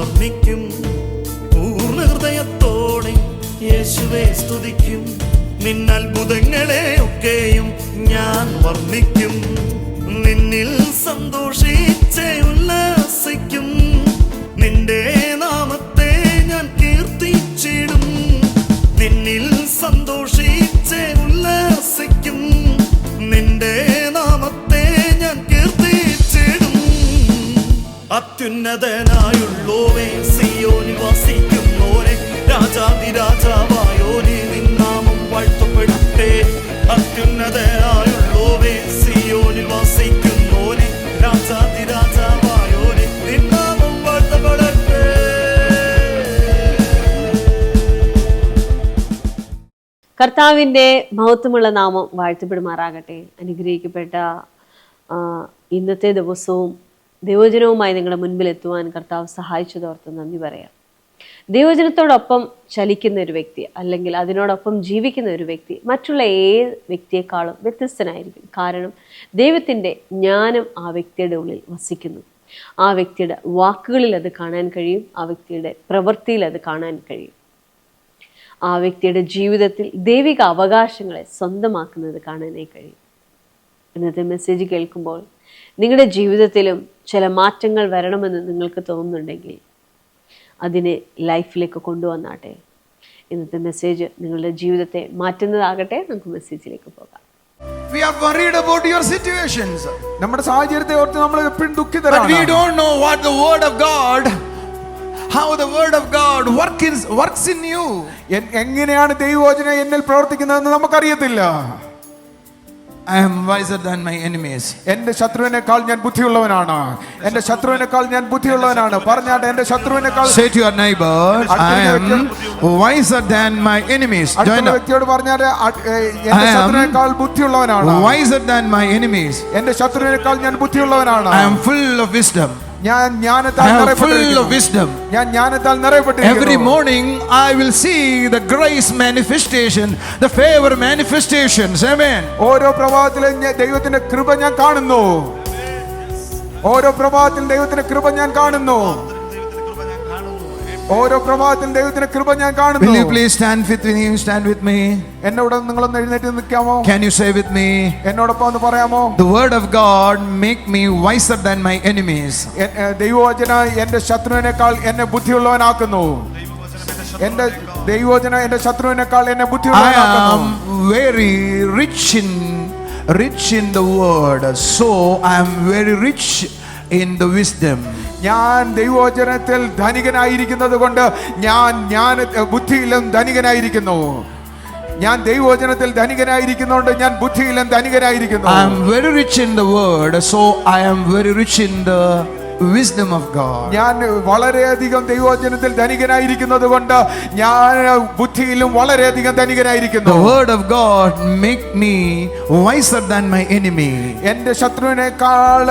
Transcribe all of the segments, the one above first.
വർണ്ണിക്കും. പൂർണ്ണ ഹൃദയത്തോടെ യേശുവേ സ്തുതിക്കും. നിന്നത്ഭുതങ്ങളെ ഒക്കെയും ഞാൻ വർണ്ണിക്കും. നിന്നിൽ സന്തോഷിച്ച് ഉല്ലാസിക്കും. നിന്റെ നാമത്തെ ഞാൻ കീർത്തിച്ചിടും. നിന്നിൽ സന്തോഷിച്ച് ഉല്ലാസിക്കും. നിന്റെ നാമത്തെ ഞാൻ കീർത്തിച്ചിടും. അത്യുന്നതനായുള്ളോവേ, സിയോനിൽ വസിക്കുന്നോനെ, രാജാതിരാജാവായോനെ, നിൻ നാമം വാഴ്ത്തപ്പെടട്ടെ. അത്യുന്നതനായുള്ളോവേ, സിയോനിൽ വസിക്കുന്നോനെ, രാജാതിരാജാവായോനെ, നിൻ നാമം വാഴ്ത്തപ്പെടട്ടെ. കർത്താവിൻ്റെ മഹത്വമുള്ള നാമം വാഴ്ത്തപ്പെടുമാറാകട്ടെ. അനുഗ്രഹിക്കപ്പെട്ട ഇന്നത്തെ ദിവസവും ദൈവവചനവുമായി നിങ്ങളുടെ മുൻപിൽ എത്തുവാൻ കർത്താവ് സഹായിച്ചതോർത്ത് നന്ദി പറയാം. ദൈവവചനത്തോടൊപ്പം ചലിക്കുന്ന ഒരു വ്യക്തി, അല്ലെങ്കിൽ അതിനോടൊപ്പം ജീവിക്കുന്ന ഒരു വ്യക്തി മറ്റുള്ള ഏത് വ്യക്തിയെക്കാളും വ്യത്യസ്തനായിരിക്കും. കാരണം ദൈവത്തിൻ്റെ ജ്ഞാനം ആ വ്യക്തിയുടെ ഉള്ളിൽ വസിക്കുന്നു. ആ വ്യക്തിയുടെ വാക്കുകളിൽ അത് കാണാൻ കഴിയും. ആ വ്യക്തിയുടെ പ്രവൃത്തിയിൽ അത് കാണാൻ കഴിയും. ആ വ്യക്തിയുടെ ജീവിതത്തിൽ ദൈവിക അവകാശങ്ങളെ സ്വന്തമാക്കുന്നത് കാണാനായി കഴിയും. ഇന്നത്തെ മെസ്സേജ് കേൾക്കുമ്പോൾ നിങ്ങളുടെ ജീവിതത്തിലും ചില മാറ്റങ്ങൾ വരണമെന്ന് നിങ്ങൾക്ക് തോന്നുന്നുണ്ടെങ്കിൽ അതിനെ ലൈഫിലേക്ക് കൊണ്ടുവന്നാട്ടെ. ഇന്നത്തെ മെസ്സേജ് നിങ്ങളുടെ ജീവിതത്തെ മാറ്റുന്നതാകട്ടെ. നമുക്ക് മെസ്സേജിലേക്ക് പോകാം. We are worried about your situations. നമ്മുടെ സാഹചര്യത്തെ ഓർത്ത് നമ്മൾ എപ്പോഴും ദുഃഖിതരാണ്. But we don't know what the word of God, how the word of God works in you. എങ്ങനെയാണ് ദൈവവചനം എന്നിൽ പ്രവർത്തിക്കുന്നതെന്ന് നമുക്കറിയത്തില്ല. I am wiser than my enemies. എന്റെ ശത്രുവിനേക്കാൾ ഞാൻ ബുദ്ധിയുള്ളവനാണ്. എന്റെ ശത്രുവിനേക്കാൾ ഞാൻ ബുദ്ധിയുള്ളവനാണ്. പറഞ്ഞാട്ടെ, എന്റെ ശത്രുവിനേക്കാൾ. Say to your neighbor, I am wiser than my enemies. അടുത്ത വ്യക്തിയോട് പറഞ്ഞാട്ടെ, എന്റെ ശത്രുവിനേക്കാൾ ബുദ്ധിയുള്ളവനാണ്. Wiser than my enemies. എന്റെ ശത്രുവിനേക്കാൾ ഞാൻ ബുദ്ധിയുള്ളവനാണ്. I am full of wisdom. ഞാൻ ജ്ഞാനത്താൽ നിറയപ്പെട്ടിരിക്കുന്നു. Every morning I will see the grace manifestation, the favor manifestations. Amen. ഓരോ പ്രഭാതത്തിലും ദൈവത്തിന്റെ കൃപ ഞാൻ കാണുന്നു. ഓരോ പ്രഭാതത്തിലും ദൈവത്തിന്റെ കൃപ ഞാൻ കാണുന്നു. ഓരോ പ്രഭാതത്തിലും ദൈവത്തിന്റെ കൃപ ഞാൻ കാണുന്നു. Will you please stand with me? Stand with me. എന്നോട് നിങ്ങളൊന്ന് എഴുന്നേറ്റ് നിൽക്കാമോ? Can you say with me? എന്നോടൊപ്പം ഒന്ന് പറയാമോ? The word of God make me wiser than my enemies. ദൈവവചനം എന്റെ ശത്രുവിനേക്കാൾ എന്നെ ബുദ്ധിയുള്ളവനാക്കുന്നു. എന്റെ ദൈവവചനം എന്റെ ശത്രുവിനേക്കാൾ എന്നെ ബുദ്ധിയുള്ളവനാക്കുന്നു. I am very rich in the word, so I am very rich in the wisdom. ഞാൻ ദൈവവചനത്തിൽ ധനികനായിരിക്കുന്നത് കൊണ്ട് ഞാൻ ബുദ്ധിയിലും ധനികനായിരിക്കുന്നു. ഞാൻ ദൈവവചനത്തിൽ ധനികനായിരിക്കുന്നതുകൊണ്ട് ഞാൻ ബുദ്ധിയിലും ധനികനായിരിക്കുന്നു. I am very rich in the word, so I am very rich in the wisdom of God. ഞാൻ വളരെയധികം ദൈവവചനത്തിൽ ധനികനായിരിക്കുന്നത് കൊണ്ട് ഞാൻ ബുദ്ധിയിലും വളരെയധികം ധനികനായിരിക്കുന്നു. The word of God make me wiser than my enemy. എന്റെ ശത്രുവിനേക്കാൾ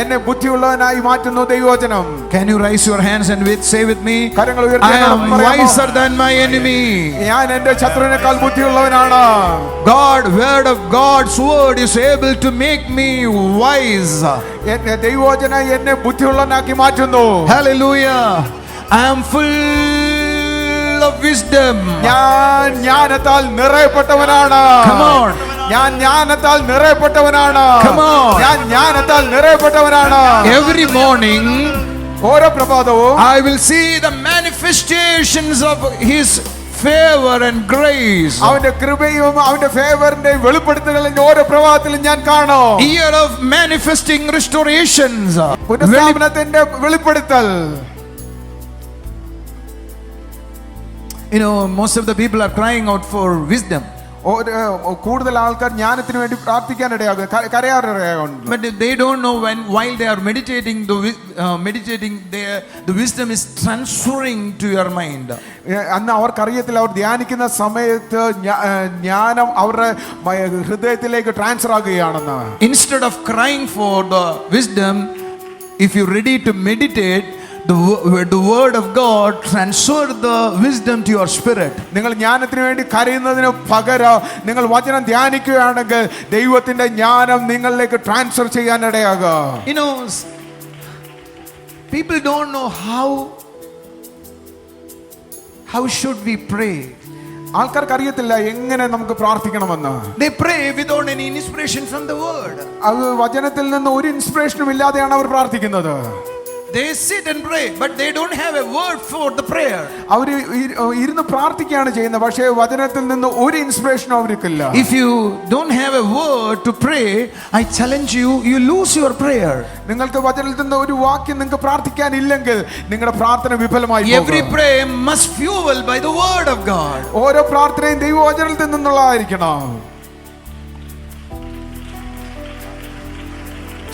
എന്നെ ബുദ്ധിയുള്ളവനായി മാറ്റുന്നു ദൈവവചനം. Can you raise your hands and say with me? കരങ്ങൾ ഉയർത്തി I am wiser than my enemy. ഞാൻ എന്റെ ശത്രുവിനേക്കാൾ ബുദ്ധിയുള്ളവനാണ്. Word of God's word is able to make me wise. ദൈവവചനം എന്നെ ബുദ്ധിയുള്ളവനാക്കി മാറ്റുന്നു. Hallelujah. I am full of wisdom. ഞാൻ ജ്ഞാനത്താൽ നിറയപ്പെട്ടവനാണ്. Come on. ഞാൻ ജ്ഞാനത്താൽ നിറയപ്പെട്ടവനാണ്. Come on. ഞാൻ ജ്ഞാനത്താൽ നിറയപ്പെട്ടവനാണ്. Every morning, ഓരോ പ്രഭാതവും I will see the manifestations of His favor and grace. അവന്റെ കൃപയും അവന്റെ ഫേവറിന്റെ വെളിപ്പെടുത്തലുകളും ഓരോ പ്രഭാതത്തിലും ഞാൻ കാണും. Year of manifesting restorations. പുനഃസ്ഥാപനത്തിന്റെ വെളിപ്പെടുത്തൽ. You know, most of the people are crying out for wisdom. കൂടുതൽ ആൾക്കാർ ജ്ഞാനത്തിന് വേണ്ടി പ്രാർത്ഥിക്കാനിടയാകും, കരയാറിടയാകും. But they don't know while they are meditating, the wisdom is transferring to your mind. അന്ന് അവർക്കറിയത്തില്ല, അവർ ധ്യാനിക്കുന്ന സമയത്ത് ജ്ഞാനം അവരുടെ ഹൃദയത്തിലേക്ക് transfer ആകുകയാണെന്ന്. Instead of crying for the wisdom, if you're ready to meditate, the word of God transfer the wisdom to your spirit. നിങ്ങൾ ജ്ഞാനത്തിന് വേണ്ടി കരയുന്നതിന് പകരം നിങ്ങൾ വചനം ധ്യാനിക്കുകയാണെങ്കിൽ ദൈവത്തിന്റെ ജ്ഞാനം നിങ്ങളിലേക്ക് transfer ചെയ്യാനിടയാകും. You know, people don't know how how should we pray? ആൾക്കാർക്ക് അറിയത്തില്ല എങ്ങനെ നമുക്ക് പ്രാർത്ഥിക്കണമെന്ന്. They pray without any inspiration from the word. അത് വചനത്തിൽ നിന്ന് ഒരു ഇൻസ്പിറേഷനും ഇല്ലാതെയാണ് അവർ പ്രാർത്ഥിക്കുന്നത്. They sit and pray, but they don't have a word for the prayer. അവർ ഇരുന്ന് പ്രാർത്ഥിക്കുകയാണ് ചെയ്യുന്നത്, പക്ഷേ വചനത്തിൽ നിന്ന് ഒരു ഇൻസ്പിറേഷനും അവർക്കില്ല. If you don't have a word to pray, I challenge you, you lose your prayer. നിങ്ങൾക്ക് വചനത്തിൽ നിന്ന് ഒരു വാക്യം നിങ്ങൾക്ക് പ്രാർത്ഥിക്കാൻ ഇല്ലെങ്കിൽ നിങ്ങളുടെ പ്രാർത്ഥന വിഫലമായി പോകും. Every prayer must fuel by the word of God. ഓരോ പ്രാർത്ഥനയും ദൈവവചനത്തിൽ നിന്നുള്ളതായിരിക്കണം.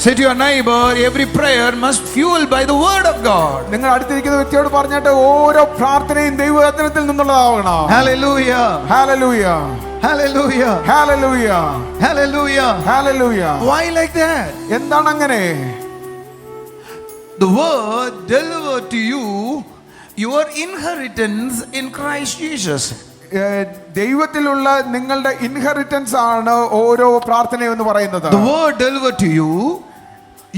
Say to your neighbor, every prayer must fuel by the word of God. നിങ്ങൾ അടുത്തിരിക്കുന്ന വ്യക്തിയോട് പറഞ്ഞിട്ട് ഓരോ പ്രാർത്ഥനയും ദൈവവചനത്തിൽ നിന്നുള്ളതാവണം. Hallelujah. Hallelujah. Hallelujah. Hallelujah. Hallelujah. Hallelujah. Why like that? എന്താണ് അങ്ങനെ? The word delivered to you your inheritance in Christ Jesus. ദൈവത്തിലുള്ള നിങ്ങളുടെ ഇൻഹെറിറ്റൻസ് ആണ് ഓരോ പ്രാർത്ഥനയും എന്ന് പറയുന്നത്. The word delivered to you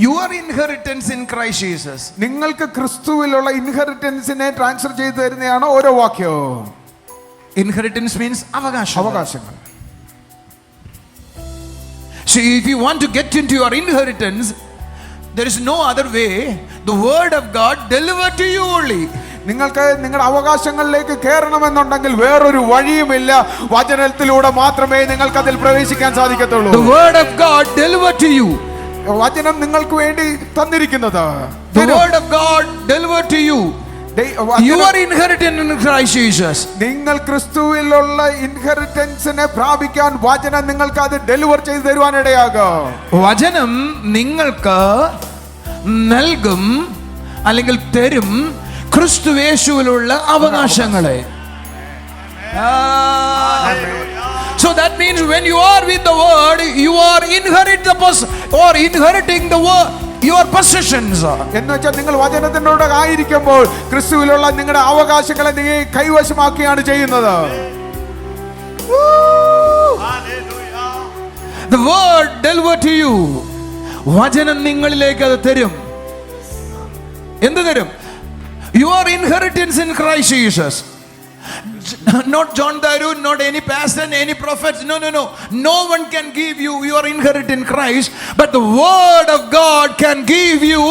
your inheritance in Christ Jesus. നിങ്ങൾക്ക് ക്രിസ്തുവിലുള്ള ഇൻഹെറിറ്റൻസിനെ ട്രാൻസ്ഫർ ചെയ്തു തരുന്നതാണ് ഓരോ വാക്യവും. Inheritance means അവകാശങ്ങൾ. So if you want to get into your inheritance, there is no other way. The word of God delivered to you only. നിങ്ങൾക്ക് നിങ്ങളുടെ അവകാശങ്ങളിലേക്ക് കയറണമെന്നുണ്ടെങ്കിൽ വേറൊരു വഴിയുമില്ല. വചനത്തിലൂടെ മാത്രമേ നിങ്ങൾക്ക് അതിൽ പ്രവേശിക്കാൻ സാധിക്കത്തുള്ളൂ. The word of God delivered to you. വചനം നിങ്ങൾക്ക് വേണ്ടി തന്നിരിക്കുന്നത്. The word of God delivered to you. Your inheritance in Christ Jesus. നിങ്ങൾ ക്രിസ്തുവിലുള്ള ഇൻഹെറിറ്റൻസിനെ പ്രാപിക്കാൻ വചനം നിങ്ങൾക്ക് അത് ഡെലിവർ ചെയ്തു തരുവാനിടയാകും. വചനം നിങ്ങൾക്ക് നൽകും അല്ലെങ്കിൽ തരും ക്രിസ്തുവേശുവിലുള്ള അവകാശങ്ങളെ. So that means when you are with the word, you are inheriting the word, your possessions. എന്ന് വെച്ചാൽ നിങ്ങൾ വചനത്തിനോട് ആയിരിക്കുമ്പോൾ ക്രിസ്തുവിലുള്ള നിങ്ങളുടെ അവകാശങ്ങളെ നിങ്ങൾ കൈവശമാക്കുകയാണ് ചെയ്യുന്നത്. The word delivered to you. വചനം നിങ്ങളിലേക്ക് അത് തരും. എന്ത് തരും? Your inheritance in Christ Jesus. Not John Darun, not any pastor, any prophets. No. No one can give you your inheritance in Christ, but the word of God can give you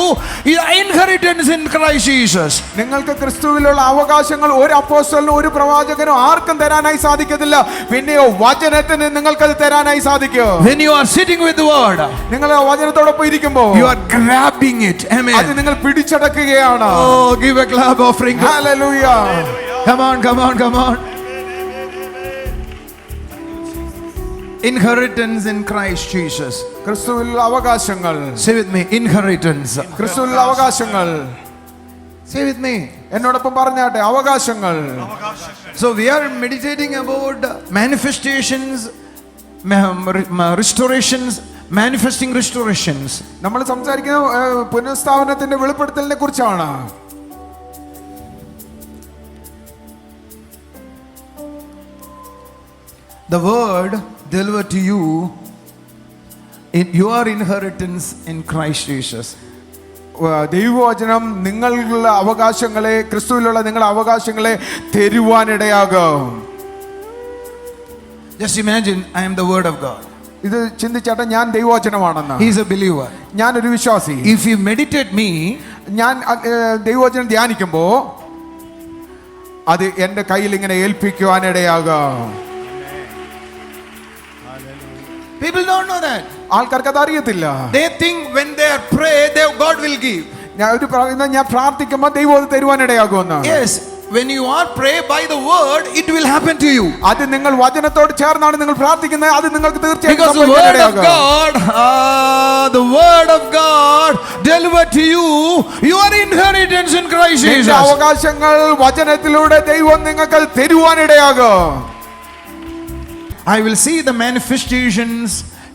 your inheritance in Christ Jesus. നിങ്ങൾക്ക് ക്രിസ്തുവിലുള്ള അവകാശങ്ങൾ ഒരു അപ്പോസ്തലനോ ഒരു പ്രവാചകനോ ആർക്കും തരാനായി സാധിക്കത്തില്ല. പിന്നെയോ വചനത്തിന് നിങ്ങൾക്ക് അത് തരാനായി സാധിക്കും. When you are sitting with the word, നിങ്ങൾ വചനത്തോടൊപ്പം ഇരിക്കുമ്പോൾ you are grabbing it. Amen. അത് നിങ്ങൾ പിടിച്ചടക്കുകയാണ്. Oh, give a clap offering. Hallelujah. Come on. Inheritance in Christ Jesus. ക്രിസ്തുവിലുള്ള അവകാശങ്ങൾ. Say with me, inheritance. ക്രിസ്തുവിലുള്ള അവകാശങ്ങൾ. Say with me. എന്നോടൊപ്പം പറഞ്ഞാട്ടെ, അവകാശങ്ങൾ. So we are meditating about manifestations, restorations, manifesting restorations. നമ്മൾ സംസാരിക്കുന്ന പുനഃസ്ഥാപനത്തിന്റെ വെളിപ്പെടുത്തലിനെ കുറിച്ചാണ്. The word delivered to you in your inheritance in Christ Jesus. ദൈവവചനം നിങ്ങളുടെ അവകാശങ്ങളെ, ക്രിസ്തുവിലുള്ള നിങ്ങളുടെ അവകാശങ്ങളെ തരുവാനിടയാകും. Just imagine I am the word of God. ഇത് ചിന്തിച്ചാട്ടെ, ഞാൻ ദൈവവചനമാണെന്ന്. He is a believer. ഞാനൊരു വിശ്വാസി. If you meditate me, ഞാൻ ദൈവവചനം ധ്യാനിക്കുമ്പോ അത് എന്റെ കയ്യിൽ ഇങ്ങനെ ഏൽപ്പിക്കുവാനിടയാകും. people don't know that. ആൾക്കാർക്ക് അത് അറിയത്തില്ല. They think when they pray, God will give. ഞാൻ പ്രാർത്ഥിക്കുമ്പോൾ ദൈവം അത് തരുവാനിടയാകുമെന്ന്. Yes, when you are pray by the word, it will happen to you. അത് നിങ്ങൾ വചനത്തോട് ചേർന്നാണ് നിങ്ങൾ പ്രാർത്ഥിക്കുന്നത്, അത് നിങ്ങൾക്ക് തീർച്ചയായും Because the word of God delivered to you your inheritance in Christ Jesus. അവകാശങ്ങൾ വചനത്തിലൂടെ ദൈവം നിങ്ങൾക്ക് തരുവാനിടയാകും. I will see the manifestations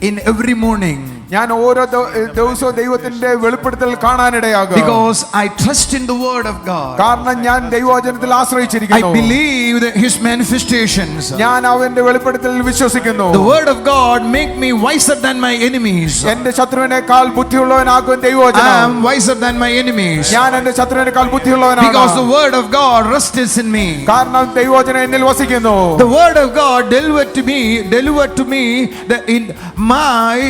in every morning. ഞാൻ ഓരോ ദിവസവും ദൈവത്തിന്റെ വെളിപ്പെടുത്തൽ കാണാനിടയാകും. Because I trust in the word of God. കാരണം ഞാൻ ദൈവവചനത്തിൽ I ആശ്രയിച്ചിരിക്കുന്നു. believe his manifestations. ഞാൻ അവന്റെ വെളിപ്പെടുത്തലിൽ വിശ്വസിക്കുന്നു. The word of God make me wiser than my enemies. എന്റെ ശത്രുവിനേക്കാൾ ബുദ്ധിയുള്ളവനാകും I ദൈവവചനം. am wiser than my enemies. ഞാൻ എന്റെ ശത്രുവിനേക്കാൾ ബുദ്ധിയുള്ളവനാണ്. Because the word of God rests in me. കാരണം ദൈവവചനം എന്നിൽ വസിക്കുന്നു. The word of God delivered to me the in my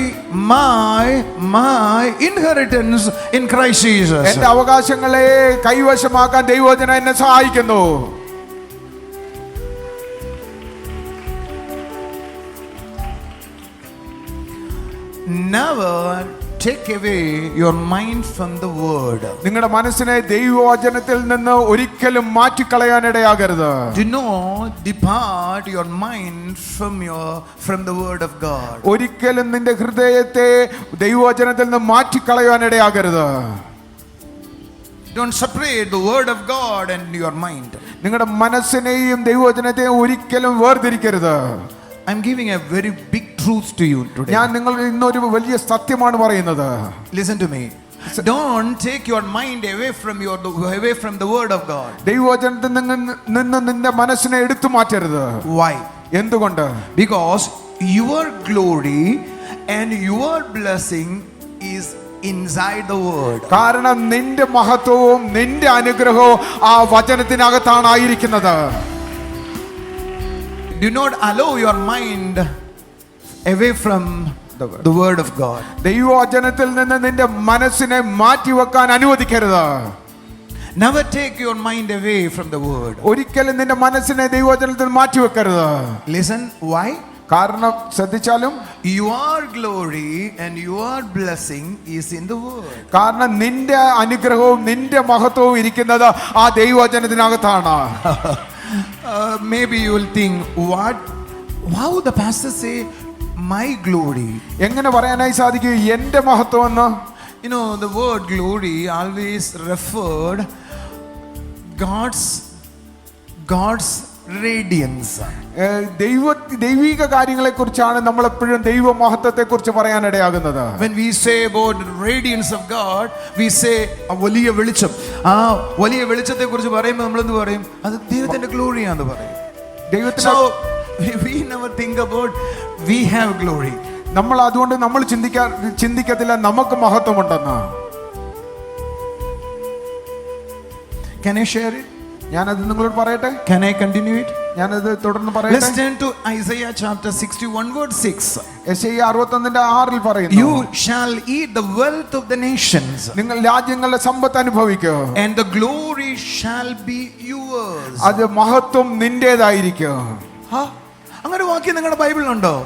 inheritance in Christ Jesus. എന്റെ അവകാശങ്ങളെ കൈവശമാക്കാൻ ദൈവവചനം എന്നെ സഹായിക്കുന്നു. Never take away your mind from the word. നിങ്ങളുടെ മനസ്സിനെ ദൈവവചനത്തിൽ നിന്ന് ഒരിക്കലും മാറ്റിക്കളയാനിടയാകരുത്. Do not depart your mind from the word of God. ഒരിക്കലും നിന്റെ ഹൃദയത്തെ ദൈവവചനത്തിൽ നിന്ന് മാറ്റിക്കളയാനിടയാകരുത്. Don't separate the word of God and your mind. നിങ്ങളുടെ മനസ്സിനെയും ദൈവവചനത്തെയും ഒരിക്കലും വേർതിരിക്കരുത്. I'm giving a very big truth to you today. ഞാൻ നിങ്ങൾ ഇന്നൊരു വലിയ സത്യമാണ് പറയുന്നത്. Listen to me. Don't take your mind away from the word of God. ദൈവവചനത്തിൽ നിന്ന് നിന്റെ മനസ്സിനെ എടുത്തു മാറ്റരുത്. Why? എന്തുകൊണ്ട്? Because your glory and your blessing is inside the word. കാരണം നിന്റെ മഹത്വവും നിന്റെ അനുഗ്രഹവും ആ വചനത്തിനകത്താണ് ആയിരിക്കുന്നത്. Do not allow your mind away from the word of God. ദൈവവചനത്തിൽ നിന്ന് നിന്റെ മനസ്സിനെ മാറ്റിവെക്കാൻ അനുവദിക്കരുത്. Never take your mind away from the word. ഒരിക്കലും നിന്റെ മനസ്സിനെ ദൈവവചനത്തിൽ മാറ്റിവെക്കരുത്. Listen, why? കാരണം ശ്രദ്ധിച്ചാലും Your glory and your blessing is in the word. കാരണം നിന്റെ അനുഗ്രഹവും നിന്റെ മഹത്വവും ഇരിക്കുന്നത് ആ ദൈവവചനത്തിനകത്താണ്. Maybe you will think, how the pastor say my glory? എങ്ങനെ പറയാനായി സാധിക്കും എന്റെ മഹത്വം എന്ന്? You know, the word glory always referred God's radiance. ദൈവിക കാര്യങ്ങളെ കുറിച്ചാണ് നമ്മൾ എപ്പോഴും ദൈവ മഹത്വത്തെ കുറിച്ച് പറയാനിടയാകുന്നത്. When we say about the radiance of God, we say a വലിയ വെളിച്ചം. ആ വലിയ വെളിച്ചത്തെ കുറിച്ച് പറയുമ്പോൾ നമ്മൾ എന്ത് പറയും? അത് ദൈവത്തിന്റെ glory ആണെന്ന് പറയും. ദൈവത്തിന് So we never think about we have glory. നമ്മൾ അതുകൊണ്ട് നമ്മൾ ചിന്തിക്കത്തില്ല നമുക്ക് മഹത്വമുണ്ടെന്ന്. Can I share it? ഞാനത് നിങ്ങളോട് പറയട്ടെ. Can I continue it? ഞാനത് തുടർന്ന് Let's പറയട്ടെ. turn to Isaiah chapter 61 verse 6. യെശയ്യാ 61:6 പറയുന്നു, You shall eat the wealth of the nations, നിങ്ങൾ രാജ്യങ്ങളുടെ സമ്പത്ത് അനുഭവിക്കും. and the glory shall be yours. അത് മഹത്വം നിന്റേതായിരിക്കും. അങ്ങനെ ഒരു വാക്യം നിങ്ങളുടെ ബൈബിളിലുണ്ടോ?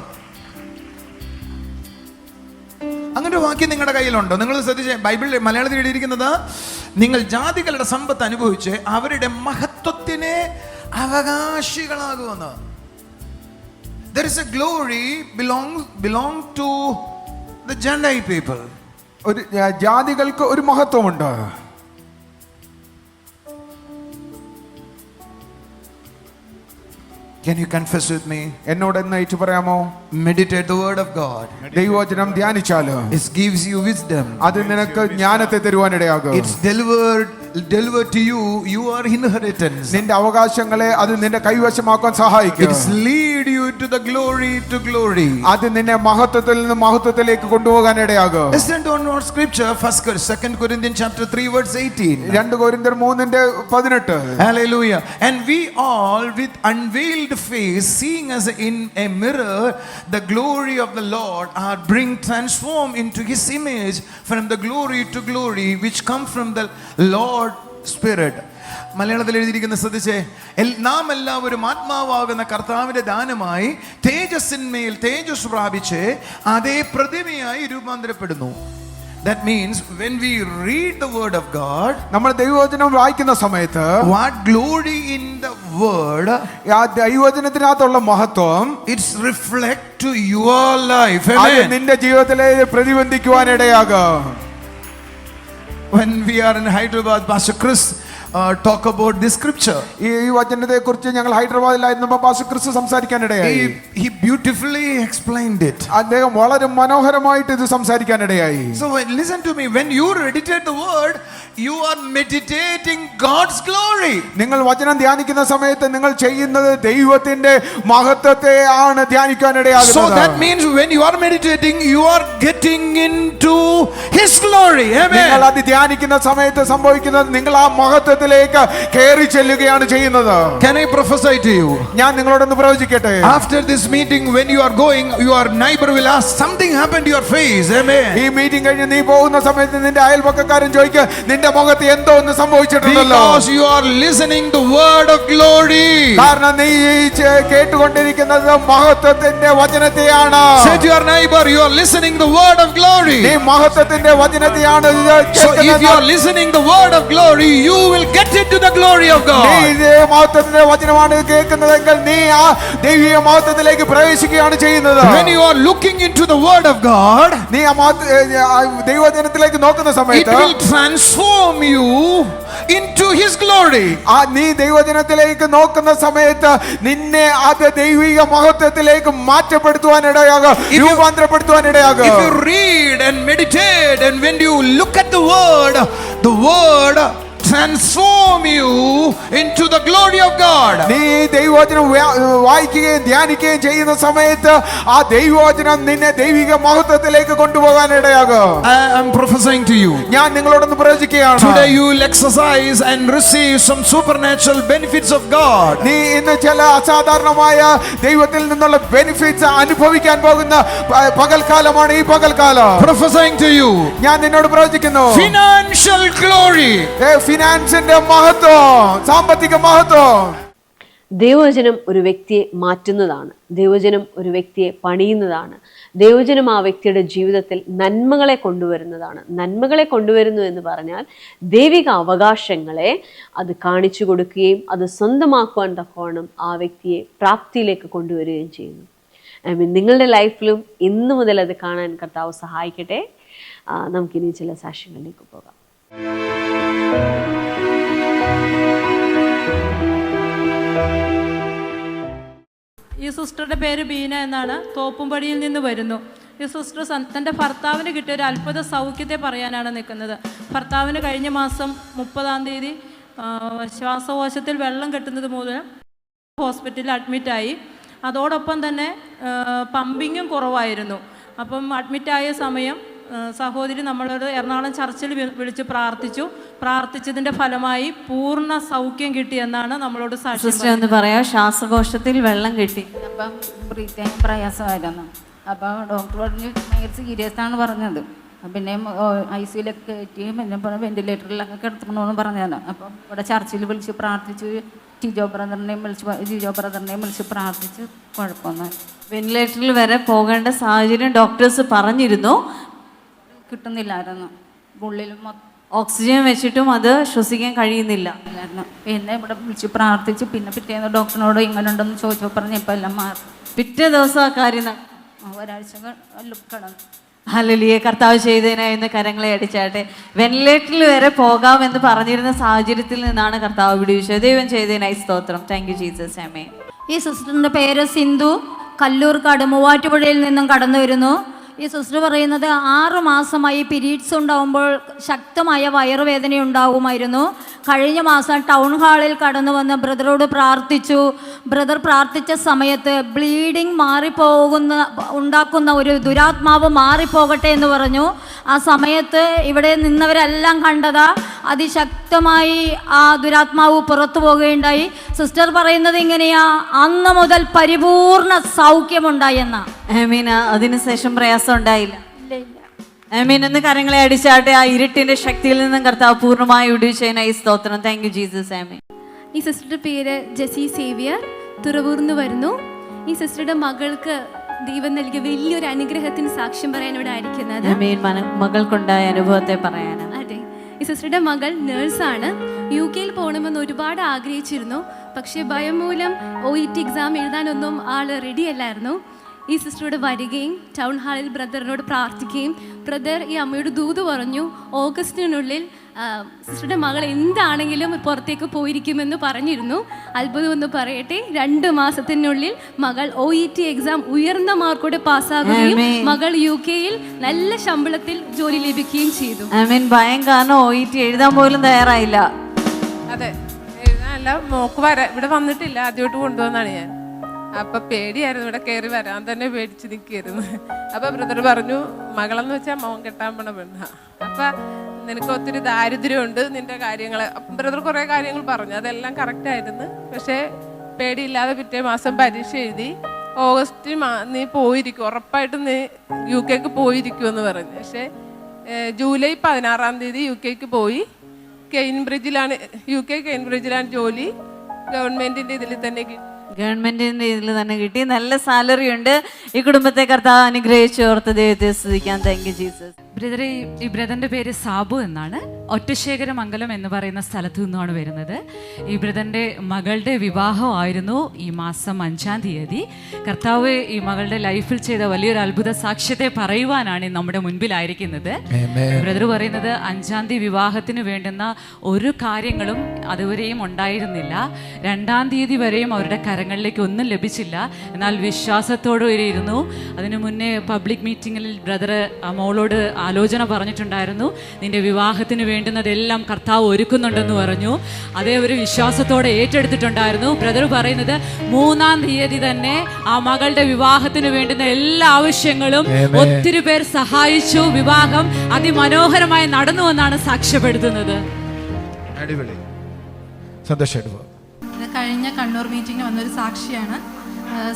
അങ്ങനെ ഒരു വാക്യം നിങ്ങളുടെ കയ്യിലുണ്ടോ? നിങ്ങൾ ശ്രദ്ധിച്ചേ, ബൈബിളിൽ മലയാളത്തിൽ എഴുതിയിരിക്കുന്നത് നിങ്ങൾ ജാതികളുടെ സമ്പത്ത് അനുഭവിച്ച് അവരുടെ മഹത്വത്തിന് അവകാശികളാകുമെന്ന്. There is a glory belong to the Gentile people. ഒരു ജാതികൾക്ക് ഒരു മഹത്വമുണ്ട്. Can you confess with me? എന്നോട് എന്ന് ഏറ്റു പറയാമോ? Meditate the word of God. ദൈവവചനം ധ്യാനിച്ചാലോ It gives you wisdom. അത് നിനക്ക് ജ്ഞാനത്തെ തരുവാനിടയാകും. It's delivered to you your inheritance. നിന്റെ അവകാശങ്ങളെ അത് നിന്റെ കൈവശമാക്കാൻ സഹായിക്കും. It's lead you to the glory to glory. അത് നിന്നെ മഹത്വത്തിൽ നിന്ന് മഹത്വത്തിലേക്ക് കൊണ്ടുപോകാനിടയാകും. Listen to one scripture, 2 Corinthians chapter 3 verse 18. 2 കൊരിന്ത്യർ 3:18. Hallelujah. And we all with unveiled face, seeing as in a mirror the glory of the Lord, are being transformed into his image from the glory to glory, which come from the Lord Spirit. മലയാളത്തിൽ എഴുതിയിരിക്കുന്ന ശ്രദ്ധിച്ചേ, നാം എല്ലാവരും ആത്മാവാകുന്ന കർത്താവിന്റെ ദാനമായി തേജസ്സിന്മേൽ തേജസ് പ്രാപിച്ച് അതേ പ്രതിമയായി രൂപാന്തരപ്പെടുന്നു. That means when we read the word of God, നമ്മൾ ദൈവവചനം വായിക്കുന്ന സമയത്ത് what glory in the word, ആ ദൈവവചനത്തിനകത്തുള്ള മഹത്വം it's reflect to your life. അത് Amen. നിന്റെ ജീവിതത്തിലെ പ്രതിബന്ധിക്കുവാനിടയാകും. When we are in Hyderabad, Pastor Chris talk about this scripture. ഈ വചനത്തെ കുറിച്ച് ഞങ്ങൾ ഹൈദരാബാദിലായിരുന്നപ്പോൾ പാസ്റ്റർ ക്രിസ് സംസാരിക്കാനിടയായി. He beautifully explained it. അദ്ദേഹം വളരെ മനോഹരമായിട്ട് ഇത് സംസാരിക്കാനിടയായി. So listen to me, when you meditate the word, you are meditating God's glory. നിങ്ങൾ വചനം ധ്യാനിക്കുന്ന സമയത്ത് നിങ്ങൾ ചെയ്യുന്നത് ദൈവത്തിന്റെ മഹത്വത്തെ ആണ് ധ്യാനിക്കാനിടയാകുന്നത്. So that means when you are meditating, you are getting into his glory. Amen. നിങ്ങൾ അത് ധ്യാനിക്കുന്ന സമയത്ത് സംഭവിക്കുന്നത് നിങ്ങൾ ആ മഹത്വത്തിലേക്ക് കയറി ചെല്ലുകയാണ് ചെയ്യുന്നത്. Can I prophesy to you? ഞാൻ നിങ്ങളോടൊന്ന് പ്രവചിക്കട്ടെ. After this meeting, when you are going, your neighbor will ask, something happened to your face. Amen. ഈ മീറ്റിംഗ് കഴിഞ്ഞ് നീ പോകുന്ന സമയത്ത് നിന്റെ അയൽപക്കക്കാരൻ ചോദിക്കുക, നിന്റെ മുഖത്ത് എന്തോ ഒന്ന് സംഭവിച്ചിട്ടുണ്ടല്ലോ. Because you are listening the word of glory. കാരണം നീ കേട്ടുകൊണ്ടിരിക്കുന്നത് മഹത്വത്തിന്റെ വചനത്തെയാണ്. Say to your neighbor, you are listening the word of glory. നീ മഹത്വത്തിന്റെ വചനത്തെയാണ് So if you are listening the word of glory, you will get into the glory of God. നീ ഇതേ മഹത്വത്തിന്റെ വചനമാണ് കേൾക്കുന്നതെങ്കിൽ നീ ആ ദൈവിക മഹത്വത്തിലേക്ക് പ്രവേശിക്കുകയാണ് ചെയ്യുന്നത്. When you are looking into the word of God, നീ ആ ദൈവവചനത്തിലേക്ക് നോക്കുന്ന it സമയത്ത് will transform you into his glory. ആ നീ ദൈവവചനത്തിലേക്ക് നോക്കുന്ന സമയത്ത് നിന്നെ അത് ദൈവിക മഹത്വത്തിലേക്ക് മാറ്റപ്പെടുത്തുവാനിടയാകും, രൂപാന്തരപ്പെടുത്തുവാനിടയാകും. If you read and meditate, and when you look at the word transform you into the glory of God. നീ ദൈവവചനം വായിക്കുകയും ധ്യാനിക്കുകയും ചെയ്യുന്ന സമയത്ത് ആ ദൈവവചനം നിന്നെ ദൈവിക മഹത്വത്തിലേക്ക് കൊണ്ടുപോകാനിടയാകും. I am prophesying to you. ഞാൻ നിങ്ങളോടൊന്ന് പ്രവചിക്കുകയാണ്. Today you will exercise and receive some supernatural benefits of God. നീ ഇന്ന് ചില അസാധാരണമായ ദൈവത്തിൽ നിന്നുള്ള ബെനിഫിറ്റ്സ് അനുഭവിക്കാൻ പോകുന്ന പകൽക്കാലമാണ് ഈ പകൽക്കാലം. Prophesying to you. ഞാൻ നിന്നോട് പ്രവചിക്കുന്നു, Financial glory. ഫിനാൻസിന്റെ മഹത്വം, സാമ്പത്തിക മഹത്വം. ദൈവവചനം ഒരു വ്യക്തിയെ മാറ്റുന്നതാണ്. ദൈവവചനം ഒരു വ്യക്തിയെ പണിയുന്നതാണ്. ദൈവവചനം ആ വ്യക്തിയുടെ ജീവിതത്തിൽ നന്മകളെ കൊണ്ടുവരുന്നതാണ്. നന്മകളെ കൊണ്ടുവരുന്നു എന്ന് പറഞ്ഞാൽ ദൈവിക അവകാശങ്ങളെ അത് കാണിച്ചു കൊടുക്കുകയും അത് സ്വന്തമാക്കുവാൻ തക്കവണ്ണം ആ വ്യക്തിയെ പ്രാപ്തിയിലേക്ക് കൊണ്ടുവരികയും ചെയ്യുന്നു. നിങ്ങളുടെ ലൈഫിലും ഇന്നു മുതൽ അത് കാണാൻ കർത്താവ് സഹായിക്കട്ടെ. നമുക്കിനി ചില സാക്ഷ്യങ്ങളിലേക്ക് പോകാം. ഈ സിസ്റ്ററുടെ പേര് ബീന എന്നാണ്. തോപ്പുംപടിയിൽ നിന്ന് വരുന്നു. ഈ സിസ്റ്റർ തൻ്റെ ഭർത്താവിന് കിട്ടിയ ഒരു അത്ഭുത സൗഖ്യത്തെ പറയാനാണ് നിൽക്കുന്നത്. ഭർത്താവിന് കഴിഞ്ഞ മാസം 30-ാം തീയതി ശ്വാസകോശത്തിൽ വെള്ളം കെട്ടുന്നത് മൂലം ഹോസ്പിറ്റലിൽ അഡ്മിറ്റായി. അതോടൊപ്പം തന്നെ പമ്പിങ്ങും കുറവായിരുന്നു. അപ്പം അഡ്മിറ്റായ സമയം സഹോദരി നമ്മളോട് എറണാകുളം ചർച്ചിൽ വിളിച്ച് പ്രാർത്ഥിച്ചതിൻ്റെ ഫലമായി പൂർണ്ണ സൗഖ്യം കിട്ടിയെന്നാണ് നമ്മളോട് സാക്ഷ്യം എന്ന് പറയാം. ശ്വാസകോശത്തിൽ വെള്ളം കിട്ടി. അപ്പം ബ്രീത്തിങ് പ്രയാസമായിരുന്നു. അപ്പോൾ ഡോക്ടർ പറഞ്ഞു ഭയങ്കര സീരിയസ് ആണ് പറഞ്ഞത്. പിന്നെ ICUലൊക്കെ കയറ്റി പിന്നെ വെന്റിലേറ്ററിലൊക്കെ കിടത്തണമെന്ന് പറഞ്ഞാണ്. അപ്പം ഇവിടെ ചർച്ചിൽ വിളിച്ച് പ്രാർത്ഥിച്ച് ജിജോ ബ്രദറിനെയും വിളിച്ച് പ്രാർത്ഥിച്ച് കുഴപ്പമൊന്നും വെന്റിലേറ്ററിൽ വരെ പോകേണ്ട സാഹചര്യം ഡോക്ടേഴ്സ് പറഞ്ഞിരുന്നു. കിട്ടുന്നില്ലായിരുന്നു. ഉള്ളിൽ ഓക്സിജൻ വെച്ചിട്ടും അത് ശ്വസിക്കാൻ കഴിയുന്നില്ല. പിന്നെ ഇവിടെ വിളിച്ച് പ്രാർത്ഥിച്ച് പിന്നെ പിറ്റേന്ന് ഡോക്ടറിനോട് ഇങ്ങനെ ഉണ്ടെന്ന് ചോദിച്ചപ്പോൾ പറഞ്ഞപ്പോൾ എല്ലാം മാറി. പിറ്റേ ദിവസം ആ കാര്യം ഒരാഴ്ച കിടന്നു. ഹല്ലേലൂയ. കർത്താവ് ചെയ്തതിനായി കരങ്ങളെ അടിച്ചാട്ടെ. വെന്റിലേറ്ററിൽ വരെ പോകാമെന്ന് പറഞ്ഞിരുന്ന സാഹചര്യത്തിൽ നിന്നാണ് കർത്താവ് വിടുവിച്ചത്. ദൈവം ചെയ്തതിനായി സ്തോത്രം. Thank you Jesus. ആമേൻ. ഈ സിസ്റ്ററിൻ്റെ പേര് സിന്ധു. കല്ലൂർക്കാട് മൂവാറ്റുപുഴയിൽ നിന്നും കടന്നു വരുന്നു. ഈ സിസ്റ്റർ പറയുന്നത് 6 മാസമായി പീരീഡ്സ് ഉണ്ടാകുമ്പോൾ ശക്തമായ വയറുവേദന ഉണ്ടാകുമായിരുന്നു. കഴിഞ്ഞ മാസം ടൗൺ ഹാളിൽ കടന്നു വന്ന് ബ്രദറോട് പ്രാർത്ഥിച്ചു. ബ്രദർ പ്രാർത്ഥിച്ച സമയത്ത് ബ്ലീഡിങ് ഉണ്ടാക്കുന്ന ഒരു ദുരാത്മാവ് മാറിപ്പോകട്ടെ എന്ന് പറഞ്ഞു. ആ സമയത്ത് ഇവിടെ നിന്നവരെല്ലാം കണ്ടതാ അതിശക്തമായി ആ ദുരാത്മാവ് പുറത്തു പോവുകയുണ്ടായി. സിസ്റ്റർ പറയുന്നത് ഇങ്ങനെയാ, അന്ന് മുതൽ പരിപൂർണ സൗഖ്യമുണ്ടായെന്ന. ആമീൻ. അതിനുശേഷം പ്രയാസം ഉണ്ടായില്ല. ആമീൻ. എന്ന് കരങ്ങളെ അടിച്ചാട്ടെ. ആ ഇരുട്ടിന്റെ ശക്തിയിൽ നിന്നും കർത്താവ് പൂർണ്ണമായി വിടുവിച്ചതിനായി സ്തോത്രം. Thank you Jesus. ആമീൻ. ഈ സിസ്റ്ററുടെ പേര് ജെസി സേവിയർ, തുറവൂർന്ന് വരുന്നു. ഈ സിസ്റ്ററുടെ മകൾക്ക് ദൈവം നൽകിയ വലിയൊരു അനുഗ്രഹത്തിന് സാക്ഷ്യം പറയാൻ ഇവിടെ ആയിരിക്കുന്നത്. മകൾക്കുണ്ടായ അനുഭവത്തെ പറയാനാണ്. അതെ, ഈ സിസ്റ്ററുടെ മകൾ നേഴ്സാണ്. UK പോകണമെന്ന് ഒരുപാട് ആഗ്രഹിച്ചിരുന്നു. പക്ഷേ ഭയം മൂലം OET എക്സാം എഴുതാനൊന്നും ആൾ റെഡി അല്ലായിരുന്നു. ഈ സിസ്റ്ററോട് വരികയും ടൗൺ ഹാളിൽ ബ്രദറിനോട് പ്രാർത്ഥിക്കുകയും ബ്രദർ ഈ അമ്മയോട് ദൂത് പറഞ്ഞു ഓഗസ്റ്റിനുള്ളിൽ സിസ്റ്ററുടെ മകൾ എന്താണെങ്കിലും പുറത്തേക്ക് പോയിരിക്കുമെന്ന് പറഞ്ഞിരുന്നു. അത്ഭുതം എന്ന് പറയട്ടെ, 2 മാസത്തിനുള്ളിൽ മകൾ OET എക്സാം ഉയർന്ന മാർക്കോടെ പാസ്സാകുകയും മകൾ UK-യിൽ നല്ല ശമ്പളത്തിൽ ജോലി ലഭിക്കുകയും ചെയ്തു. ഭയം കാരണം OET എഴുതാൻ പോലും തയ്യാറായില്ല. അതെ, എഴുതാനല്ല, മോക്ക് ഇവിടെ വന്നിട്ടില്ല, ആദ്യമായിട്ട് കൊണ്ടുവന്നാണ് ഞാൻ. അപ്പൊ പേടിയായിരുന്നു, ഇവിടെ കയറി വരാൻ തന്നെ പേടിച്ച് നിൽക്കായിരുന്നു. അപ്പൊ ബ്രദർ പറഞ്ഞു, മകളെന്ന് വെച്ചാൽ മോൻ കെട്ടാൻ പോണ പെണ്ണ, അപ്പൊ നിനക്ക് ഒത്തിരി ദാരിദ്ര്യമുണ്ട്, നിന്റെ കാര്യങ്ങൾ. ബ്രദർ കുറെ കാര്യങ്ങൾ പറഞ്ഞു, അതെല്ലാം കറക്റ്റ് ആയിരുന്നു. പക്ഷെ പേടിയില്ലാതെ പിറ്റേ മാസം പരീക്ഷ എഴുതി. ഓഗസ്റ്റ് നീ പോയിരിക്കും, ഉറപ്പായിട്ടും നീ UK പോയിരിക്കുമെന്ന് പറഞ്ഞു. പക്ഷെ ജൂലൈ 16 UK പോയി. കേംബ്രിഡ്ജിലാണ്, UK കേംബ്രിഡ്ജിലാണ് ജോലി. ഗവൺമെന്റിന്റെ ഇതിൽ തന്നെ ഗവൺമെന്റിന്റെ ഇതിൽ തന്നെ കിട്ടി. നല്ല സാലറി ഉണ്ട്. ഈ കുടുംബത്തെ കർത്താവ് അനുഗ്രഹിച്ചു ഓർത്ത് ദൈവത്തെ സ്തുതിക്കാൻ. Thank you Jesus. ബ്രദറെ, ഈ ബ്രദറിൻ്റെ പേര് സാബു എന്നാണ്. ഒറ്റശേഖരമംഗലം എന്ന് പറയുന്ന സ്ഥലത്തു നിന്നാണ് വരുന്നത്. ഈ ബ്രദറിൻ്റെ മകളുടെ വിവാഹമായിരുന്നു ഈ മാസം 5-ാം തീയതി. കർത്താവ് ഈ മകളുടെ ലൈഫിൽ ചെയ്ത വലിയൊരു അത്ഭുത സാക്ഷ്യത്തെ പറയുവാനാണ് നമ്മുടെ മുൻപിലായിരിക്കുന്നത്. ബ്രദർ പറയുന്നത് 5-ാം തീയതി വിവാഹത്തിന് വേണ്ടുന്ന ഒരു കാര്യങ്ങളും അതുവരെയും ഉണ്ടായിരുന്നില്ല. 2-ാം തീയതി വരെയും അവരുടെ കരങ്ങളിലേക്ക് ഒന്നും ലഭിച്ചില്ല. എന്നാൽ വിശ്വാസത്തോടെ ഇരുന്നു. അതിനു മുന്നേ പബ്ലിക് മീറ്റിങ്ങിൽ ബ്രദർ മോളോട് ആലോചന പറഞ്ഞിട്ടുണ്ടായിരുന്നു. നിന്റെ വിവാഹത്തിന് വേണ്ടുന്നതെല്ലാം കർത്താവ് ഒരുക്കുന്നുണ്ടെന്ന് പറഞ്ഞു. അതേ ഒരു വിശ്വാസത്തോടെ ഏറ്റെടുത്തിട്ടുണ്ടായിരുന്നു. ബ്രദർ പറയുന്നത് 3-ാം തീയതി തന്നെ ആ മകളുടെ വിവാഹത്തിന് വേണ്ടുന്ന എല്ലാ ആവശ്യങ്ങളും ഒത്തിരി പേർ സഹായിച്ചു. വിവാഹം അതിമനോഹരമായി നടന്നു എന്നാണ് സാക്ഷ്യപ്പെടുത്തുന്നത്. അടിപൊളി, സന്തോഷമായിട്ട്. കഴിഞ്ഞ കണ്ണൂർ മീറ്റിങ്ങിന് വന്നൊരു സാക്ഷിയാണ്.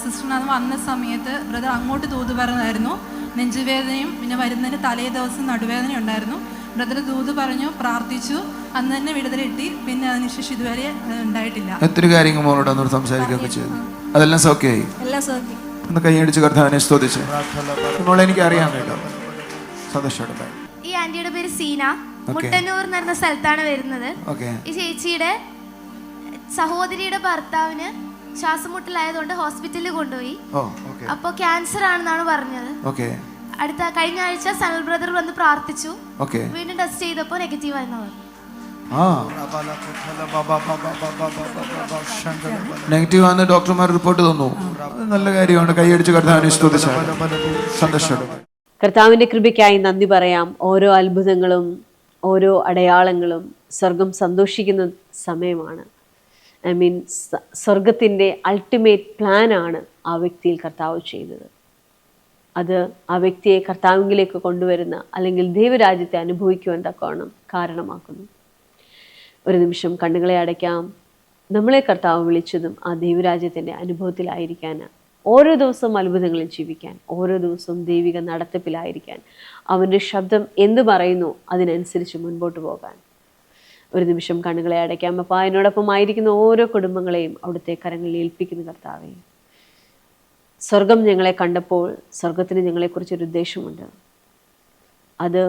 സിസ്റ്ററിനത് വന്ന സമയത്ത് ബ്രദർ അങ്ങോട്ട് ദൂത് പറഞ്ഞായിരുന്നു. നെഞ്ചുവേദനയും പിന്നെ വരുന്നതിന് തലേ ദിവസം നടുവേദന ഉണ്ടായിരുന്നു. ബ്രദർ ദൂത് പറഞ്ഞു, പ്രാർത്ഥിച്ചു, അന്ന് തന്നെ വിടുതലെത്തി. പിന്നെ അതിനുശേഷം ഇതുവരെ ഉണ്ടായിട്ടില്ല. ഒത്തിരി കാര്യങ്ങൾ മോളോട് സംസാരിക്കുകയൊക്കെ ചെയ്തു. അതെല്ലാം സൗഖ്യമായി. ഒന്ന് കൈയടിച്ച് കർത്താവിനെ സ്തുതിച്ച്. മോളെ എനിക്ക് അറിയാൻ കേട്ടോ, സന്തോഷത്തോടെ. ഈ ആന്റിയുടെ പേര് സീന, മുട്ടന്നൂർ എന്ന് പറഞ്ഞ സ്ഥലത്താണ് വരുന്നത്. ഈ ചേച്ചിയുടെ സഹോദരിയുടെ ഭർത്താവിന് ശ്വാസമുട്ടലായതുകൊണ്ട് ഹോസ്പിറ്റലിൽ കൊണ്ടുപോയി. അപ്പൊ ക്യാൻസർ ആണെന്നാണ് പറഞ്ഞത്. അടുത്ത കഴിഞ്ഞ ആഴ്ച സനൽ ബ്രദർ വന്ന് പ്രാർത്ഥിച്ചു. വീണ്ടും ടെസ്റ്റ് ചെയ്തപ്പോ നെഗറ്റീവ് ആയിരുന്നു. നെഗറ്റീവ് ആണെന്ന് ഡോക്ടർമാർ റിപ്പോർട്ട് തന്നു. നല്ല കാര്യമാണ്. കൈയടിച്ച് കർത്താവിനെ സ്തുതിച്ചു. സന്തോഷം. കർത്താവിന്റെ കൃപയ്ക്കായി നന്ദി പറയാം. ഓരോ അത്ഭുതങ്ങളും ഓരോ അടയാളങ്ങളും സ്വർഗം സന്തോഷിക്കുന്ന സമയമാണ്. സ്വർഗത്തിൻ്റെ അൾട്ടിമേറ്റ് പ്ലാനാണ് ആ വ്യക്തിയിൽ കർത്താവ് ചെയ്തത്. അത് ആ വ്യക്തിയെ കർത്താവിലേക്ക് കൊണ്ടുവരുന്ന അല്ലെങ്കിൽ ദൈവരാജ്യത്തെ അനുഭവിക്കുവാൻ തക്കവണ്ണം കാരണമാക്കുന്നു. ഒരു നിമിഷം കണ്ണുകളെ അടയ്ക്കാം. നമ്മളെ കർത്താവ് വിളിച്ചതും ആ ദൈവരാജ്യത്തിൻ്റെ അനുഭവത്തിലായിരിക്കാൻ, ഓരോ ദിവസവും അത്ഭുതങ്ങളിൽ ജീവിക്കാൻ, ഓരോ ദിവസവും ദൈവിക നടത്തിപ്പിലായിരിക്കാൻ, അവൻ്റെ ശബ്ദം എന്ത് പറയുന്നു അതിനനുസരിച്ച് മുൻപോട്ട് പോകാൻ. ഒരു നിമിഷം കണ്ണുകളെ അടയ്ക്കാം. അപ്പോൾ അതിനോടൊപ്പം ആയിരിക്കുന്ന ഓരോ കുടുംബങ്ങളെയും അവിടുത്തെ കരങ്ങളിൽ ഏൽപ്പിക്കുന്ന കർത്താവേ, സ്വർഗം ഞങ്ങളെ കണ്ടപ്പോൾ സ്വർഗത്തിന് ഞങ്ങളെക്കുറിച്ചൊരു ഉദ്ദേശമുണ്ട്. അത്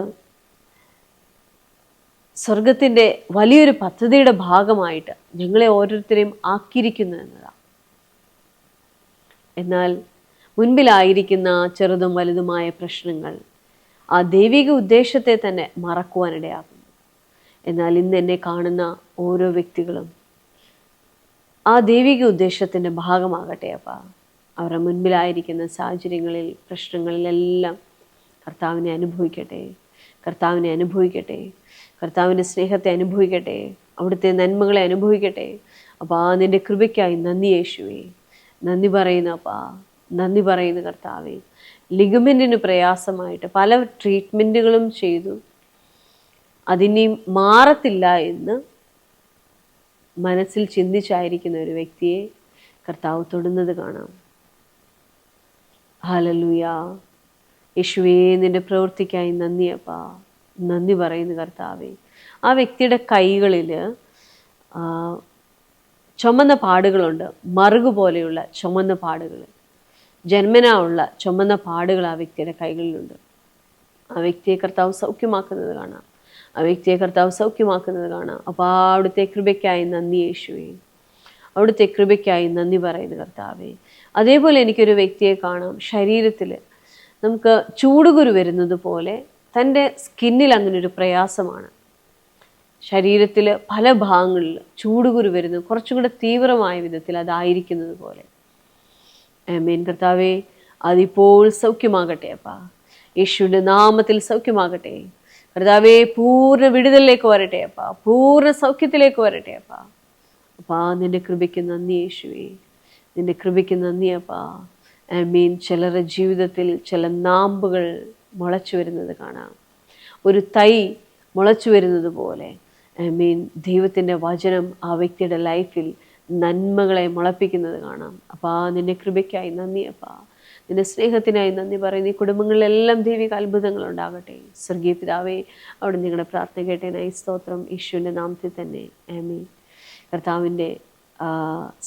സ്വർഗത്തിൻ്റെ വലിയൊരു പദ്ധതിയുടെ ഭാഗമായിട്ട് ഞങ്ങളെ ഓരോരുത്തരെയും ആക്കിയിരിക്കുന്നു എന്നതാണ്. എന്നാൽ മുൻപിലായിരിക്കുന്ന ചെറുതും വലുതുമായ പ്രശ്നങ്ങൾ ആ ദൈവിക ഉദ്ദേശത്തെ തന്നെ മറക്കുവാനിടയാകും. എന്നാൽ ഇന്ന് എന്നെ കാണുന്ന ഓരോ വ്യക്തികളും ആ ദൈവിക ഉദ്ദേശത്തിൻ്റെ ഭാഗമാകട്ടെ. അപ്പം അവരുടെ മുൻപിലായിരിക്കുന്ന സാഹചര്യങ്ങളിൽ, പ്രശ്നങ്ങളിലെല്ലാം കർത്താവിനെ അനുഭവിക്കട്ടെ, കർത്താവിനെ അനുഭവിക്കട്ടെ, കർത്താവിൻ്റെ സ്നേഹത്തെ അനുഭവിക്കട്ടെ, അവിടുത്തെ നന്മകളെ അനുഭവിക്കട്ടെ. അപ്പോൾ ആ നിൻ്റെ കൃപയ്ക്കായി നന്ദി യേശുവേ, നന്ദി പറയുന്ന അപ്പാ, നന്ദി പറയുന്ന കർത്താവേ. ലിഗമെൻറ്റിന് പ്രയാസമായിട്ട് പല ട്രീറ്റ്മെൻറ്റുകളും ചെയ്തു, അതിനെയും മാറത്തില്ല എന്ന് മനസ്സിൽ ചിന്തിച്ചായിരിക്കുന്ന ഒരു വ്യക്തിയെ കർത്താവ് തൊടുന്നത് കാണാം. ഹല്ലേലൂയ. യേശുവേ, നിൻ്റെ പ്രവൃത്തിക്കായി നന്ദിയപ്പാ, നന്ദി പറയുന്ന കർത്താവേ. ആ വ്യക്തിയുടെ കൈകളിൽ ചുമന്ന പാടുകളുണ്ട്, മറുകു പോലെയുള്ള ചുമന്ന പാടുകൾ, ജന്മനാ ഉള്ള ചുമന്ന പാടുകൾ ആ വ്യക്തിയുടെ കൈകളിലുണ്ട്. ആ വ്യക്തിയെ കർത്താവ് സൗഖ്യമാക്കുന്നത് കാണാം, ആ വ്യക്തിയെ കർത്താവ് സൗഖ്യമാക്കുന്നത് കാണാം. അപ്പോൾ അവിടുത്തെ കൃപയ്ക്കായി നന്ദി യേശുവേ, അവിടുത്തെ കൃപയ്ക്കായി നന്ദി പറയുന്ന കർത്താവേ. അതേപോലെ എനിക്കൊരു വ്യക്തിയെ കാണാം, ശരീരത്തിൽ നമുക്ക് ചൂടുകുരു വരുന്നത് പോലെ തൻ്റെ സ്കിന്നിൽ അങ്ങനൊരു പ്രയാസമാണ്. ശരീരത്തിൽ പല ഭാഗങ്ങളിൽ ചൂടുകുരു വരുന്നു, കുറച്ചുകൂടെ തീവ്രമായ വിധത്തിൽ അതായിരിക്കുന്നത് പോലെ. ആമേൻ. കർത്താവേ, അതിപ്പോൾ സൗഖ്യമാകട്ടെ അപ്പാ, യേശുവിൻ്റെ നാമത്തിൽ സൗഖ്യമാകട്ടെ. കർത്താവേ, പൂർണ്ണ വിടുതലിലേക്ക് വരട്ടെ അപ്പാ, പൂർണ്ണ സൗഖ്യത്തിലേക്ക് വരട്ടെ അപ്പാ. അപ്പാ, നിന്റെ കൃപയ്ക്ക് നന്ദി യേശുവേ, നിന്റെ കൃപയ്ക്ക് നന്ദി അപ്പാ. ആമേൻ. ചിലരുടെ ജീവിതത്തിൽ ചില നാമ്പുകൾ മുളച്ചു വരുന്നത് കാണാം, ഒരു തൈ മുളച്ചു വരുന്നത് പോലെ. ആമേൻ. ദൈവത്തിൻ്റെ വചനം ആ വ്യക്തിയുടെ ലൈഫിൽ നന്മകളെ മുളപ്പിക്കുന്നത് കാണാം. അപ്പാ, നിന്റെ കൃപയ്ക്കായി നന്ദി അപ്പാ, നിന്റെ സ്നേഹത്തിനായി നന്ദി പറയുന്നു. ഈ കുടുംബങ്ങളിലെല്ലാം ദൈവിക അത്ഭുതങ്ങൾ ഉണ്ടാകട്ടെ. സ്വർഗീയ പിതാവേ, അവിടെ നിങ്ങളുടെ പ്രാർത്ഥന കേട്ടേനായി സ്തോത്രം, യേശുവിൻ്റെ നാമത്തിൽ തന്നെ. ആമേൻ. കർത്താവിൻ്റെ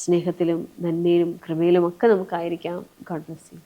സ്നേഹത്തിലും നന്മയിലും കൃപയിലും ഒക്കെ നമുക്കായിരിക്കാം. God bless you.